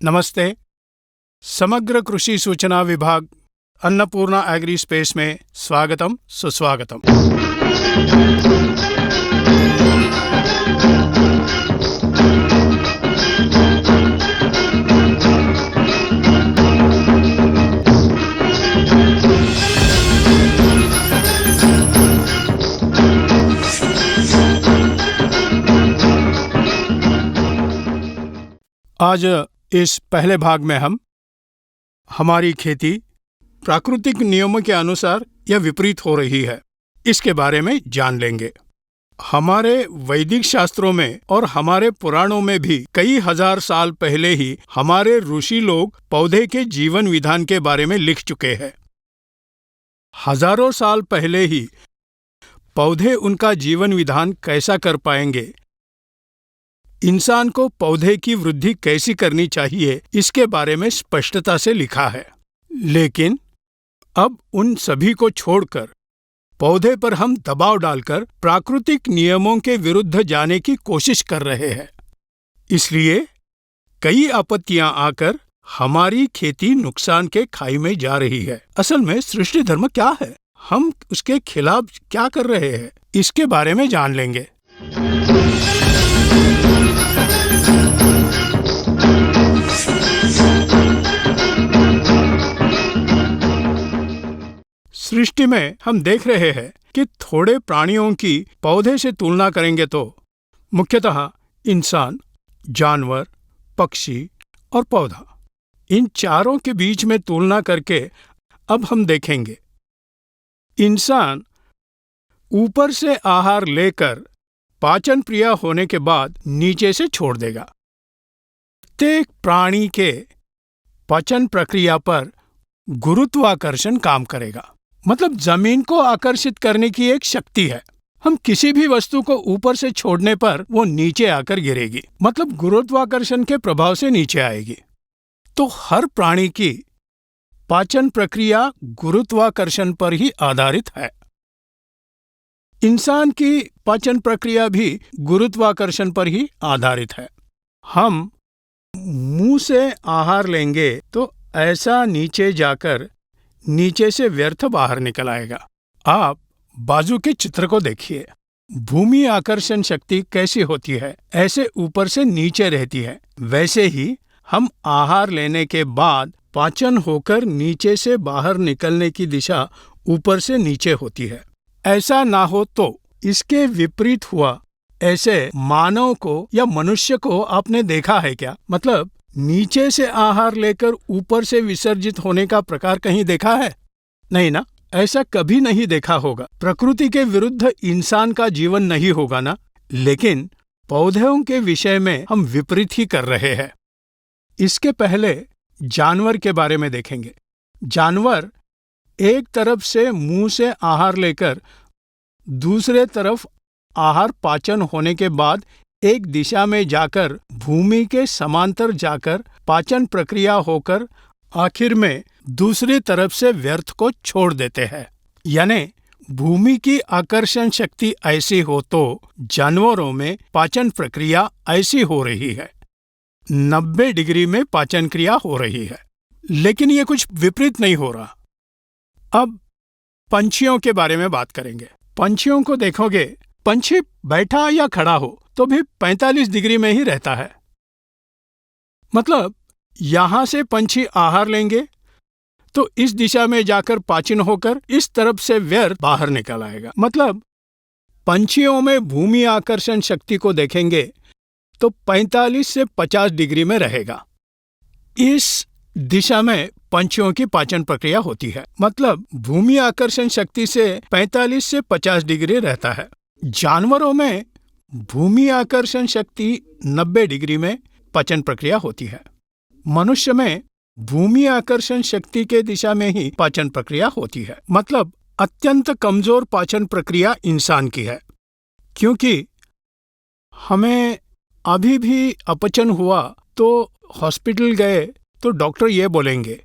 नमस्ते। समग्र कृषि सूचना विभाग अन्नपूर्णा एग्री स्पेस में स्वागतम सुस्वागतम। आज इस पहले भाग में हम हमारी खेती प्राकृतिक नियमों के अनुसार या विपरीत हो रही है, इसके बारे में जान लेंगे। हमारे वैदिक शास्त्रों में और हमारे पुराणों में भी कई हजार साल पहले ही हमारे ऋषि लोग पौधे के जीवन विधान के बारे में लिख चुके हैं। हजारों साल पहले ही पौधे उनका जीवन विधान कैसा कर पाएंगे, इंसान को पौधे की वृद्धि कैसी करनी चाहिए, इसके बारे में स्पष्टता से लिखा है। लेकिन अब उन सभी को छोड़कर पौधे पर हम दबाव डालकर प्राकृतिक नियमों के विरुद्ध जाने की कोशिश कर रहे हैं। इसलिए कई आपत्तियां आकर हमारी खेती नुकसान के खाई में जा रही है। असल में सृष्टि धर्म क्या है, हम उसके खिलाफ क्या कर रहे हैं, इसके बारे में जान लेंगे। सृष्टि में हम देख रहे हैं कि थोड़े प्राणियों की पौधे से तुलना करेंगे तो मुख्यतः इंसान, जानवर, पक्षी और पौधा, इन चारों के बीच में तुलना करके अब हम देखेंगे। इंसान ऊपर से आहार लेकर पाचन क्रिया होने के बाद नीचे से छोड़ देगा। प्रत्येक प्राणी के पाचन प्रक्रिया पर गुरुत्वाकर्षण काम करेगा, मतलब जमीन को आकर्षित करने की एक शक्ति है। हम किसी भी वस्तु को ऊपर से छोड़ने पर वो नीचे आकर गिरेगी, मतलब गुरुत्वाकर्षण के प्रभाव से नीचे आएगी। तो हर प्राणी की पाचन प्रक्रिया गुरुत्वाकर्षण पर ही आधारित है। इंसान की पाचन प्रक्रिया भी गुरुत्वाकर्षण पर ही आधारित है। हम मुंह से आहार लेंगे तो ऐसा नीचे जाकर नीचे से व्यर्थ बाहर निकल आएगा। आप बाजू के चित्र को देखिए। भूमि आकर्षण शक्ति कैसी होती है, ऐसे ऊपर से नीचे रहती है। वैसे ही हम आहार लेने के बाद पाचन होकर नीचे से बाहर निकलने की दिशा ऊपर से नीचे होती है। ऐसा ना हो तो इसके विपरीत हुआ ऐसे मानव को या मनुष्य को आपने देखा है क्या? मतलब नीचे से आहार लेकर ऊपर से विसर्जित होने का प्रकार कहीं देखा है? नहीं ना, ऐसा कभी नहीं देखा होगा। प्रकृति के विरुद्ध इंसान का जीवन नहीं होगा ना। लेकिन पौधों के विषय में हम विपरीत ही कर रहे हैं। इसके पहले जानवर के बारे में देखेंगे। जानवर एक तरफ से मुंह से आहार लेकर दूसरे तरफ आहार पाचन होने के बाद एक दिशा में जाकर भूमि के समांतर जाकर पाचन प्रक्रिया होकर आखिर में दूसरी तरफ से व्यर्थ को छोड़ देते हैं। यानी भूमि की आकर्षण शक्ति ऐसी हो तो जानवरों में पाचन प्रक्रिया ऐसी हो रही है, 90 डिग्री में पाचन क्रिया हो रही है। लेकिन ये कुछ विपरीत नहीं हो रहा। अब पंछियों के बारे में बात करेंगे। पंछियों को देखोगे, पंछी बैठा या खड़ा हो तो भी 45 डिग्री में ही रहता है। मतलब यहां से पंछी आहार लेंगे तो इस दिशा में जाकर पाचन होकर इस तरफ से व्यर्थ बाहर निकल आएगा। मतलब पंछियों में भूमि आकर्षण शक्ति को देखेंगे तो 45 से 50 डिग्री में रहेगा। इस दिशा में पंछियों की पाचन प्रक्रिया होती है। मतलब भूमि आकर्षण शक्ति से 45 से 50 डिग्री रहता है। जानवरों में भूमि आकर्षण शक्ति 90 डिग्री में पाचन प्रक्रिया होती है। मनुष्य में भूमि आकर्षण शक्ति के दिशा में ही पाचन प्रक्रिया होती है। मतलब अत्यंत कमजोर पाचन प्रक्रिया इंसान की है। क्योंकि हमें अभी भी अपचन हुआ तो हॉस्पिटल गए तो डॉक्टर ये बोलेंगे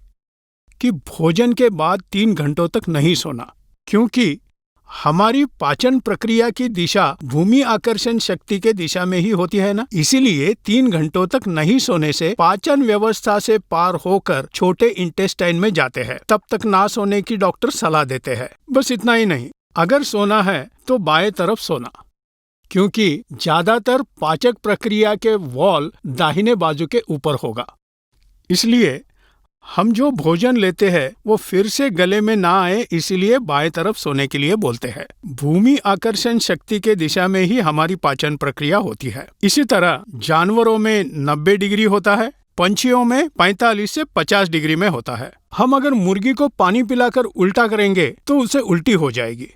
कि भोजन के बाद 3 घंटों तक नहीं सोना, क्योंकि हमारी पाचन प्रक्रिया की दिशा भूमि आकर्षण शक्ति के दिशा में ही होती है ना। इसीलिए 3 घंटों तक नहीं सोने से पाचन व्यवस्था से पार होकर छोटे इंटेस्टाइन में जाते हैं। तब तक ना सोने की डॉक्टर सलाह देते हैं। बस इतना ही नहीं, अगर सोना है तो बाएं तरफ सोना, क्योंकि ज्यादातर पाचक प्रक्रिया के वॉल दाहिने बाजू के ऊपर होगा। इसलिए हम जो भोजन लेते हैं वो फिर से गले में ना आए, इसीलिए बाएं तरफ सोने के लिए बोलते हैं। भूमि आकर्षण शक्ति के दिशा में ही हमारी पाचन प्रक्रिया होती है। इसी तरह जानवरों में 90 डिग्री होता है, पंछियों में 45 से 50 डिग्री में होता है। हम अगर मुर्गी को पानी पिलाकर उल्टा करेंगे तो उसे उल्टी हो जाएगी।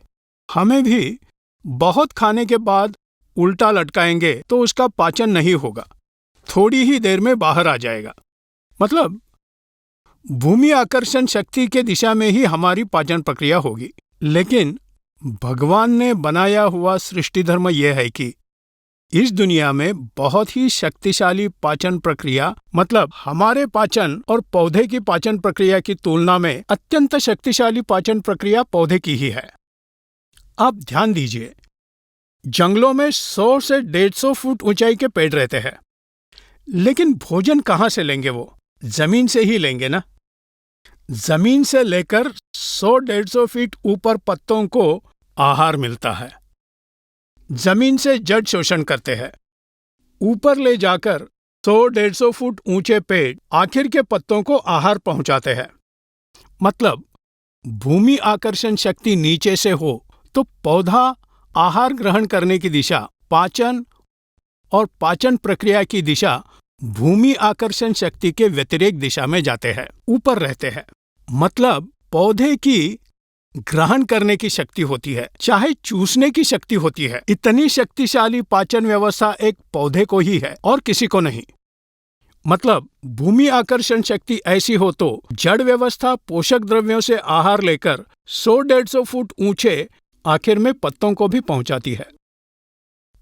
हमें भी बहुत खाने के बाद उल्टा लटकाएंगे तो उसका पाचन नहीं होगा, थोड़ी ही देर में बाहर आ जाएगा। मतलब भूमि आकर्षण शक्ति के दिशा में ही हमारी पाचन प्रक्रिया होगी। लेकिन भगवान ने बनाया हुआ सृष्टि धर्म यह है कि इस दुनिया में बहुत ही शक्तिशाली पाचन प्रक्रिया, मतलब हमारे पाचन और पौधे की पाचन प्रक्रिया की तुलना में अत्यंत शक्तिशाली पाचन प्रक्रिया पौधे की ही है। आप ध्यान दीजिए, जंगलों में 100 से 150 फुट ऊंचाई के पेड़ रहते हैं, लेकिन भोजन कहाँ से लेंगे? वो जमीन से ही लेंगे ना। जमीन से लेकर 100-150 फीट ऊपर पत्तों को आहार मिलता है। जमीन से जड़ शोषण करते हैं, ऊपर ले जाकर 100-150 फुट ऊंचे पेड़ आखिर के पत्तों को आहार पहुंचाते हैं। मतलब भूमि आकर्षण शक्ति नीचे से हो तो पौधा आहार ग्रहण करने की दिशा पाचन और पाचन प्रक्रिया की दिशा भूमि आकर्षण शक्ति के व्यतिरेक दिशा में जाते हैं, ऊपर रहते हैं। मतलब पौधे की ग्रहण करने की शक्ति होती है, चाहे चूसने की शक्ति होती है। इतनी शक्तिशाली पाचन व्यवस्था एक पौधे को ही है और किसी को नहीं। मतलब भूमि आकर्षण शक्ति ऐसी हो तो जड़ व्यवस्था पोषक द्रव्यों से आहार लेकर 100-150 फुट ऊंचे आखिर में पत्तों को भी पहुंचाती है।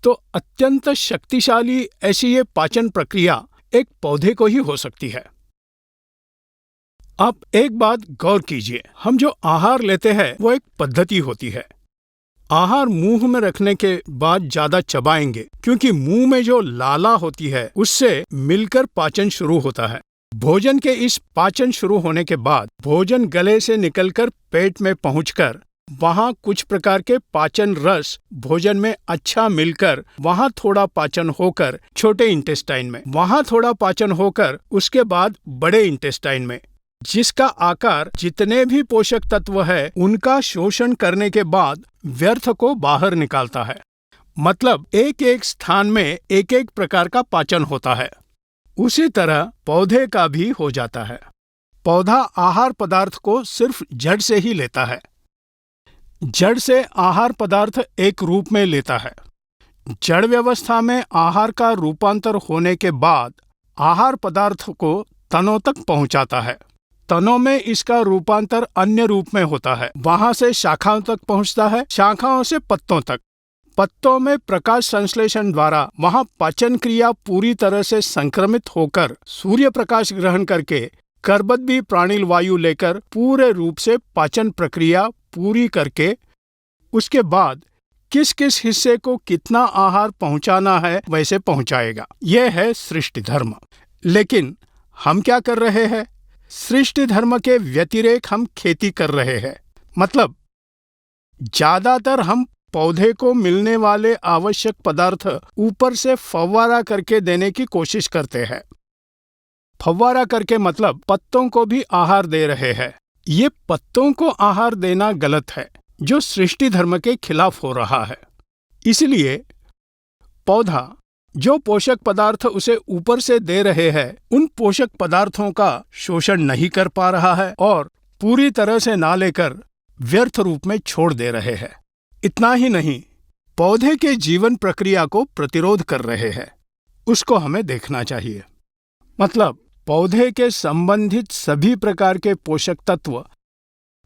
तो अत्यंत शक्तिशाली ऐसी ये पाचन प्रक्रिया एक पौधे को ही हो सकती है। आप एक बात गौर कीजिए, हम जो आहार लेते हैं वो एक पद्धति होती है। आहार मुंह में रखने के बाद ज्यादा चबाएंगे, क्योंकि मुंह में जो लाला होती है उससे मिलकर पाचन शुरू होता है। भोजन के इस पाचन शुरू होने के बाद भोजन गले से निकलकर पेट में पहुंचकर वहां कुछ प्रकार के पाचन रस भोजन में अच्छा मिलकर वहां थोड़ा पाचन होकर छोटे इंटेस्टाइन में, वहां थोड़ा पाचन होकर उसके बाद बड़े इंटेस्टाइन में, जिसका आकार जितने भी पोषक तत्व है उनका शोषण करने के बाद व्यर्थ को बाहर निकालता है। मतलब एक एक स्थान में एक एक प्रकार का पाचन होता है। उसी तरह पौधे का भी हो जाता है। पौधा आहार पदार्थ को सिर्फ जड़ से ही लेता है। जड़ से आहार पदार्थ एक रूप में लेता है। जड़ व्यवस्था में आहार का रूपांतर होने के बाद आहार पदार्थ को तनों तक पहुंचाता है। तनों में इसका रूपांतर अन्य रूप में होता है, वहां से शाखाओं तक पहुंचता है, शाखाओं से पत्तों तक। पत्तों में प्रकाश संश्लेषण द्वारा वहां पाचन क्रिया पूरी तरह से संक्रमित होकर सूर्य प्रकाश ग्रहण करके कर्बद्दी प्राणिल वायु लेकर पूरे रूप से पाचन प्रक्रिया पूरी करके उसके बाद किस किस हिस्से को कितना आहार पहुंचाना है वैसे पहुंचाएगा। यह है सृष्टि धर्म। लेकिन हम क्या कर रहे हैं? सृष्टि धर्म के व्यतिरेक हम खेती कर रहे हैं। मतलब ज्यादातर हम पौधे को मिलने वाले आवश्यक पदार्थ ऊपर से फव्वारा करके देने की कोशिश करते हैं। फव्वारा करके मतलब पत्तों को भी आहार दे रहे हैं। ये पत्तों को आहार देना गलत है, जो सृष्टि धर्म के खिलाफ हो रहा है। इसलिए पौधा जो पोषक पदार्थ उसे ऊपर से दे रहे हैं उन पोषक पदार्थों का शोषण नहीं कर पा रहा है और पूरी तरह से ना लेकर व्यर्थ रूप में छोड़ दे रहे हैं। इतना ही नहीं, पौधे के जीवन प्रक्रिया को प्रतिरोध कर रहे हैं। उसको हमें देखना चाहिए। मतलब पौधे के संबंधित सभी प्रकार के पोषक तत्व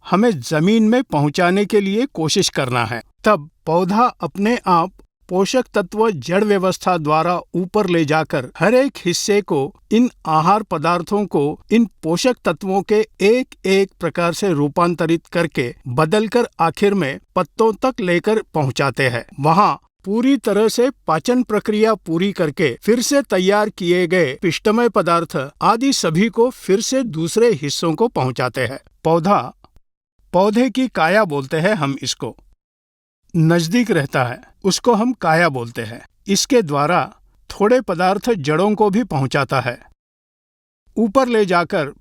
हमें जमीन में पहुंचाने के लिए कोशिश करना है। तब पौधा अपने आप पोषक तत्व जड़ व्यवस्था द्वारा ऊपर ले जाकर हर एक हिस्से को इन आहार पदार्थों को इन पोषक तत्वों के एक एक प्रकार से रूपांतरित करके बदलकर आखिर में पत्तों तक लेकर पहुंचाते हैं। वहां पूरी तरह से पाचन प्रक्रिया पूरी करके फिर से तैयार किए गए पिष्टमय पदार्थ आदि सभी को फिर से दूसरे हिस्सों को पहुंचाते हैं। पौधे की काया बोलते हैं हम इसको, नजदीक रहता है उसको हम काया बोलते हैं। इसके द्वारा थोड़े पदार्थ जड़ों को भी पहुंचाता है। ऊपर ले जाकर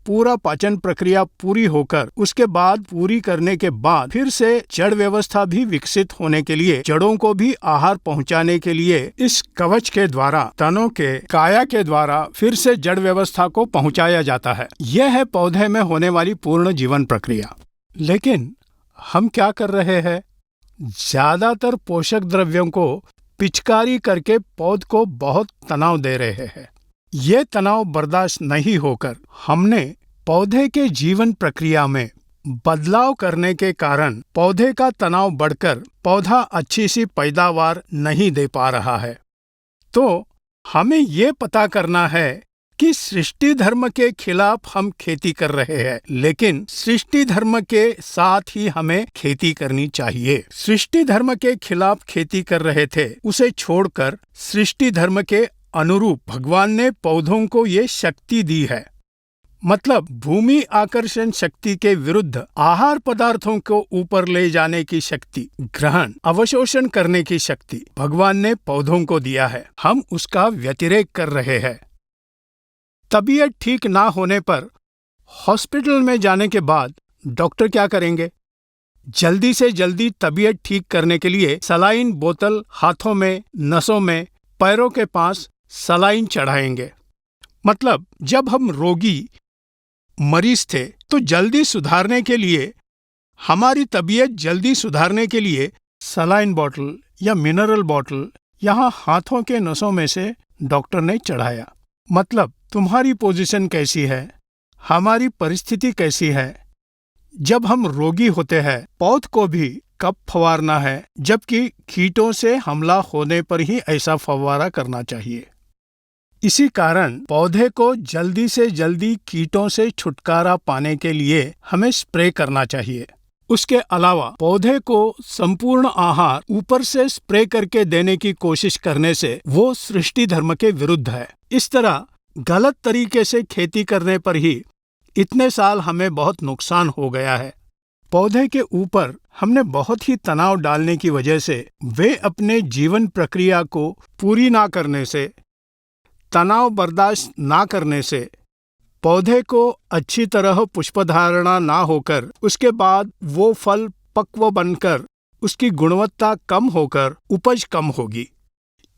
पूरा पाचन प्रक्रिया पूरी होकर उसके बाद पूरी करने के बाद फिर से जड़ व्यवस्था भी विकसित होने के लिए जड़ों को भी आहार पहुंचाने के लिए इस कवच के द्वारा तनों के काया के द्वारा फिर से जड़ व्यवस्था को पहुंचाया जाता है। यह है पौधे में होने वाली पूर्ण जीवन प्रक्रिया। लेकिन हम क्या कर रहे हैं? ज्यादातर पोषक द्रव्यों को पिचकारी करके पौध को बहुत तनाव दे रहे हैं। ये तनाव बर्दाश्त नहीं होकर हमने पौधे के जीवन प्रक्रिया में बदलाव करने के कारण पौधे का तनाव बढ़कर पौधा अच्छी सी पैदावार नहीं दे पा रहा है। तो हमें ये पता करना है कि सृष्टि धर्म के खिलाफ हम खेती कर रहे हैं, लेकिन सृष्टि धर्म के साथ ही हमें खेती करनी चाहिए। सृष्टि धर्म के खिलाफ खेती कर रहे थे, उसे छोड़कर सृष्टि धर्म के अनुरूप भगवान ने पौधों को ये शक्ति दी है। मतलब भूमि आकर्षण शक्ति के विरुद्ध आहार पदार्थों को ऊपर ले जाने की शक्ति, ग्रहण अवशोषण करने की शक्ति भगवान ने पौधों को दिया है। हम उसका व्यतिरेक कर रहे हैं। तबीयत ठीक ना होने पर हॉस्पिटल में जाने के बाद डॉक्टर क्या करेंगे? जल्दी से जल्दी तबीयत ठीक करने के लिए सलाइन बोतल हाथों में, नसों में, पैरों के पास सलाइन चढ़ाएंगे। मतलब जब हम रोगी मरीज थे तो जल्दी सुधारने के लिए, हमारी तबीयत जल्दी सुधारने के लिए सलाइन बॉटल या मिनरल बॉटल यहाँ हाथों के नसों में से डॉक्टर ने चढ़ाया। मतलब तुम्हारी पोजीशन कैसी है, हमारी परिस्थिति कैसी है। जब हम रोगी होते हैं पौध को भी कब फवारना है, जबकि कीटों से हमला होने पर ही ऐसा फवारा करना चाहिए। इसी कारण पौधे को जल्दी से जल्दी कीटों से छुटकारा पाने के लिए हमें स्प्रे करना चाहिए। उसके अलावा पौधे को संपूर्ण आहार ऊपर से स्प्रे करके देने की कोशिश करने से वो सृष्टि धर्म के विरुद्ध है। इस तरह गलत तरीके से खेती करने पर ही इतने साल हमें बहुत नुकसान हो गया है। पौधे के ऊपर हमने बहुत ही तनाव डालने की वजह से, वे अपने जीवन प्रक्रिया को पूरी ना करने से, तनाव बर्दाश्त ना करने से, पौधे को अच्छी तरह पुष्पधारणा ना होकर उसके बाद वो फल पक्व बनकर उसकी गुणवत्ता कम होकर उपज कम होगी।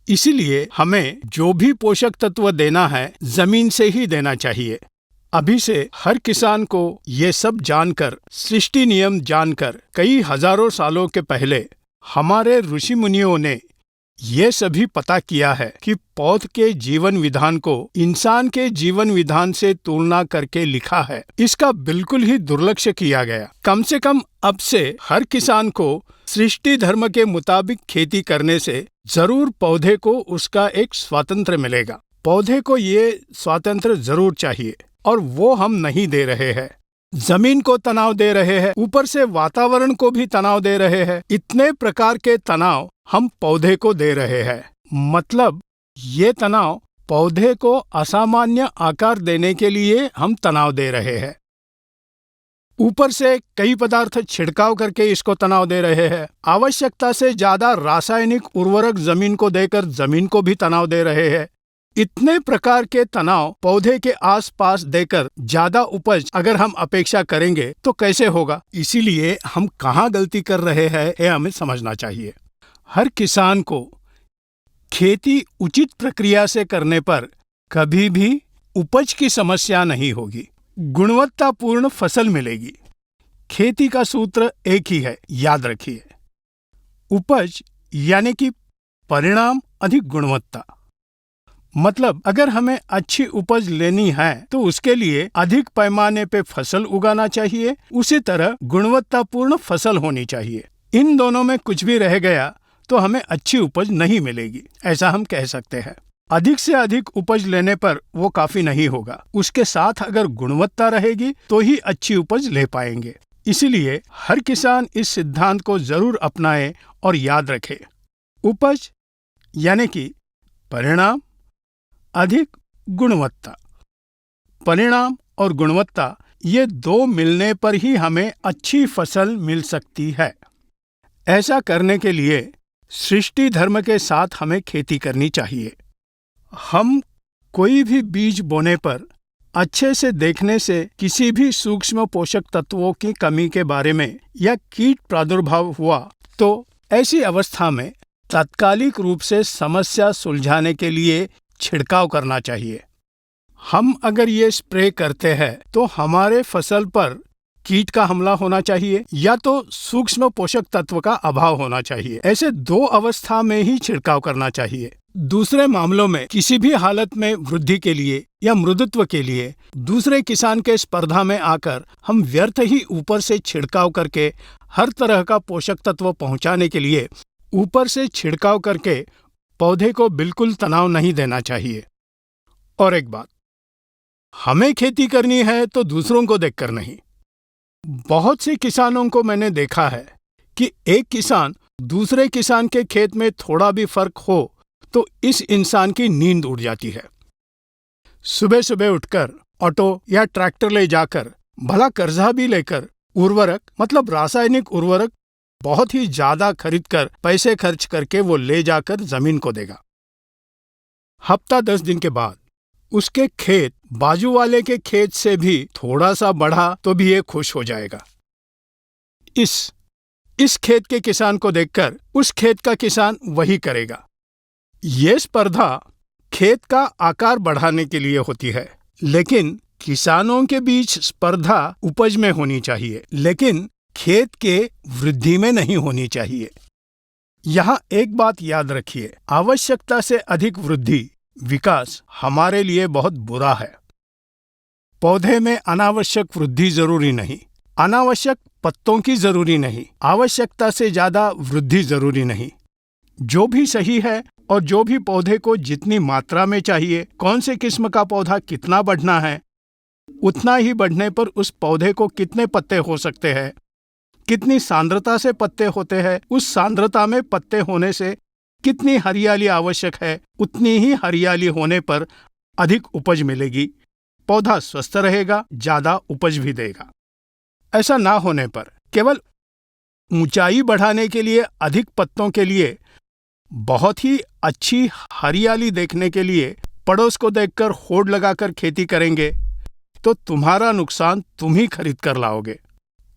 इसीलिए हमें जो भी पोषक तत्व देना है जमीन से ही देना चाहिए। अभी से हर किसान को ये सब जानकर, सृष्टि नियम जानकर, कई हजारों सालों के पहले हमारे ऋषि मुनियों ने ये सभी पता किया है कि पौध के जीवन विधान को इंसान के जीवन विधान से तुलना करके लिखा है। इसका बिल्कुल ही दुर्लक्ष्य किया गया। कम से कम अब से हर किसान को सृष्टि धर्म के मुताबिक खेती करने से जरूर पौधे को उसका एक स्वातंत्र्य मिलेगा। पौधे को ये स्वातंत्र्य जरूर चाहिए और वो हम नहीं दे रहे हैं। जमीन को तनाव दे रहे हैं, ऊपर से वातावरण को भी तनाव दे रहे हैं। इतने प्रकार के तनाव हम पौधे को दे रहे हैं। मतलब ये तनाव पौधे को असामान्य आकार देने के लिए हम तनाव दे रहे हैं। ऊपर से कई पदार्थ छिड़काव करके इसको तनाव दे रहे हैं। आवश्यकता से ज्यादा रासायनिक उर्वरक जमीन को देकर जमीन को भी तनाव दे रहे हैं। इतने प्रकार के तनाव पौधे के आसपास देकर ज्यादा उपज अगर हम अपेक्षा करेंगे तो कैसे होगा? इसीलिए हम कहाँ गलती कर रहे हैं ये हमें समझना चाहिए। हर किसान को खेती उचित प्रक्रिया से करने पर कभी भी उपज की समस्या नहीं होगी, गुणवत्तापूर्ण फसल मिलेगी। खेती का सूत्र एक ही है, याद रखिए, उपज यानी कि परिणाम अधिक गुणवत्ता। मतलब अगर हमें अच्छी उपज लेनी है तो उसके लिए अधिक पैमाने पे फसल उगाना चाहिए, उसी तरह गुणवत्तापूर्ण फसल होनी चाहिए। इन दोनों में कुछ भी रह गया तो हमें अच्छी उपज नहीं मिलेगी, ऐसा हम कह सकते हैं। अधिक से अधिक उपज लेने पर वो काफी नहीं होगा, उसके साथ अगर गुणवत्ता रहेगी तो ही अच्छी उपज ले पाएंगे। इसीलिए हर किसान इस सिद्धांत को जरूर अपनाए और याद रखे, उपज यानी कि परिणाम अधिक गुणवत्ता। परिणाम और गुणवत्ता ये दो मिलने पर ही हमें अच्छी फसल मिल सकती है। ऐसा करने के लिए सृष्टि धर्म के साथ हमें खेती करनी चाहिए। हम कोई भी बीज बोने पर अच्छे से देखने से किसी भी सूक्ष्म पोषक तत्वों की कमी के बारे में या कीट प्रादुर्भाव हुआ तो ऐसी अवस्था में तात्कालिक रूप से समस्या सुलझाने के लिए छिड़काव करना चाहिए। हम अगर ये स्प्रे करते हैं तो हमारे फसल पर कीट का हमला होना चाहिए या तो सूक्ष्म पोषक तत्व का अभाव होना चाहिए। ऐसे दो अवस्था में ही छिड़काव करना चाहिए। दूसरे मामलों में किसी भी हालत में वृद्धि के लिए या मृदुत्व के लिए दूसरे किसान के स्पर्धा में आकर हम व्यर्थ ही ऊपर से छिड़काव करके हर तरह का पोषक तत्व पहुंचाने के लिए ऊपर से छिड़काव करके पौधे को बिल्कुल तनाव नहीं देना चाहिए। और एक बात, हमें खेती करनी है तो दूसरों को देखकर नहीं। बहुत से किसानों को मैंने देखा है कि एक किसान दूसरे किसान के खेत में थोड़ा भी फर्क हो तो इस इंसान की नींद उड़ जाती है। सुबह सुबह उठकर ऑटो या ट्रैक्टर ले जाकर, भला कर्जा भी लेकर, उर्वरक मतलब रासायनिक उर्वरक बहुत ही ज्यादा खरीदकर पैसे खर्च करके वो ले जाकर जमीन को देगा। हफ्ता 10 दिन के बाद उसके खेत बाजू वाले के खेत से भी थोड़ा सा बढ़ा तो भी ये खुश हो जाएगा। इस खेत के किसान को देखकर उस खेत का किसान वही करेगा। ये स्पर्धा खेत का आकार बढ़ाने के लिए होती है, लेकिन किसानों के बीच स्पर्धा उपज में होनी चाहिए, लेकिन खेत के वृद्धि में नहीं होनी चाहिए। यहाँ एक बात याद रखिए, आवश्यकता से अधिक वृद्धि, विकास हमारे लिए बहुत बुरा है। पौधे में अनावश्यक वृद्धि जरूरी नहीं, अनावश्यक पत्तों की जरूरी नहीं, आवश्यकता से ज्यादा वृद्धि जरूरी नहीं। जो भी सही है और जो भी पौधे को जितनी मात्रा में चाहिए, कौन से किस्म का पौधा कितना बढ़ना है, उतना ही बढ़ने पर उस पौधे को कितने पत्ते हो सकते हैं, कितनी सांद्रता से पत्ते होते हैं, उस सांद्रता में पत्ते होने से कितनी हरियाली आवश्यक है, उतनी ही हरियाली होने पर अधिक उपज मिलेगी, पौधा स्वस्थ रहेगा, ज्यादा उपज भी देगा। ऐसा ना होने पर केवल ऊंचाई बढ़ाने के लिए, अधिक पत्तों के लिए, बहुत ही अच्छी हरियाली देखने के लिए पड़ोस को देखकर होड़ लगाकर खेती करेंगे तो तुम्हारा नुकसान तुम ही खरीद कर लाओगे।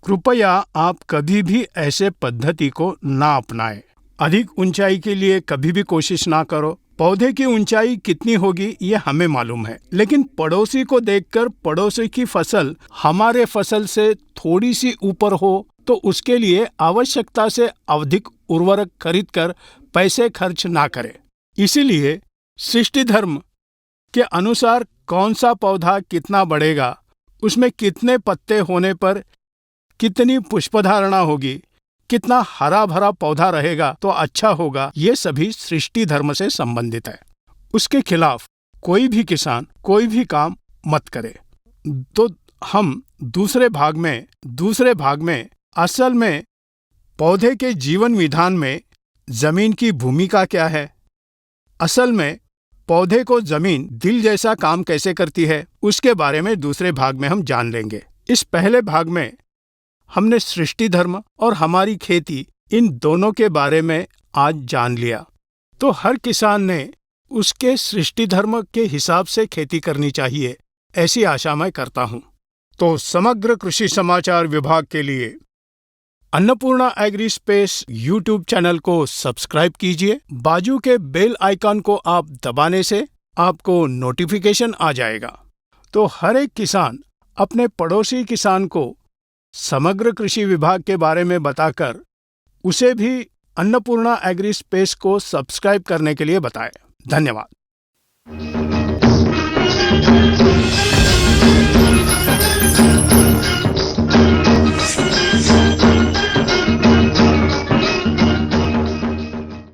कृपया आप कभी भी ऐसे पद्धति को ना अपनाएं। अधिक ऊंचाई के लिए कभी भी कोशिश ना करो। पौधे की ऊंचाई कितनी होगी ये हमें मालूम है, लेकिन पड़ोसी को देखकर पड़ोसी की फसल हमारे फसल से थोड़ी सी ऊपर हो तो उसके लिए आवश्यकता से अधिक उर्वरक खरीदकर पैसे खर्च ना करें। इसीलिए सृष्टि धर्म के अनुसार कौन सा पौधा कितना बढ़ेगा, उसमें कितने पत्ते होने पर कितनी पुष्पधारणा होगी, कितना हरा भरा पौधा रहेगा तो अच्छा होगा, ये सभी सृष्टि धर्म से संबंधित है। उसके खिलाफ कोई भी किसान कोई भी काम मत करे। तो हम दूसरे भाग में असल में पौधे के जीवन विधान में जमीन की भूमिका क्या है, असल में पौधे को जमीन दिल जैसा काम कैसे करती है, उसके बारे में दूसरे भाग में हम जान लेंगे। इस पहले भाग में हमने सृष्टि धर्म और हमारी खेती, इन दोनों के बारे में आज जान लिया। तो हर किसान ने उसके सृष्टि धर्म के हिसाब से खेती करनी चाहिए, ऐसी आशा मैं करता हूँ। तो समग्र कृषि समाचार विभाग के लिए Annapurna agri space YouTube channel को सब्सक्राइब कीजिए। बाजू के बेल आइकन को आप दबाने से आपको नोटिफिकेशन आ जाएगा। तो हर एक किसान अपने पड़ोसी किसान को समग्र कृषि विभाग के बारे में बताकर उसे भी अन्नपूर्णा एग्री स्पेस को सब्सक्राइब करने के लिए बताएं। धन्यवाद।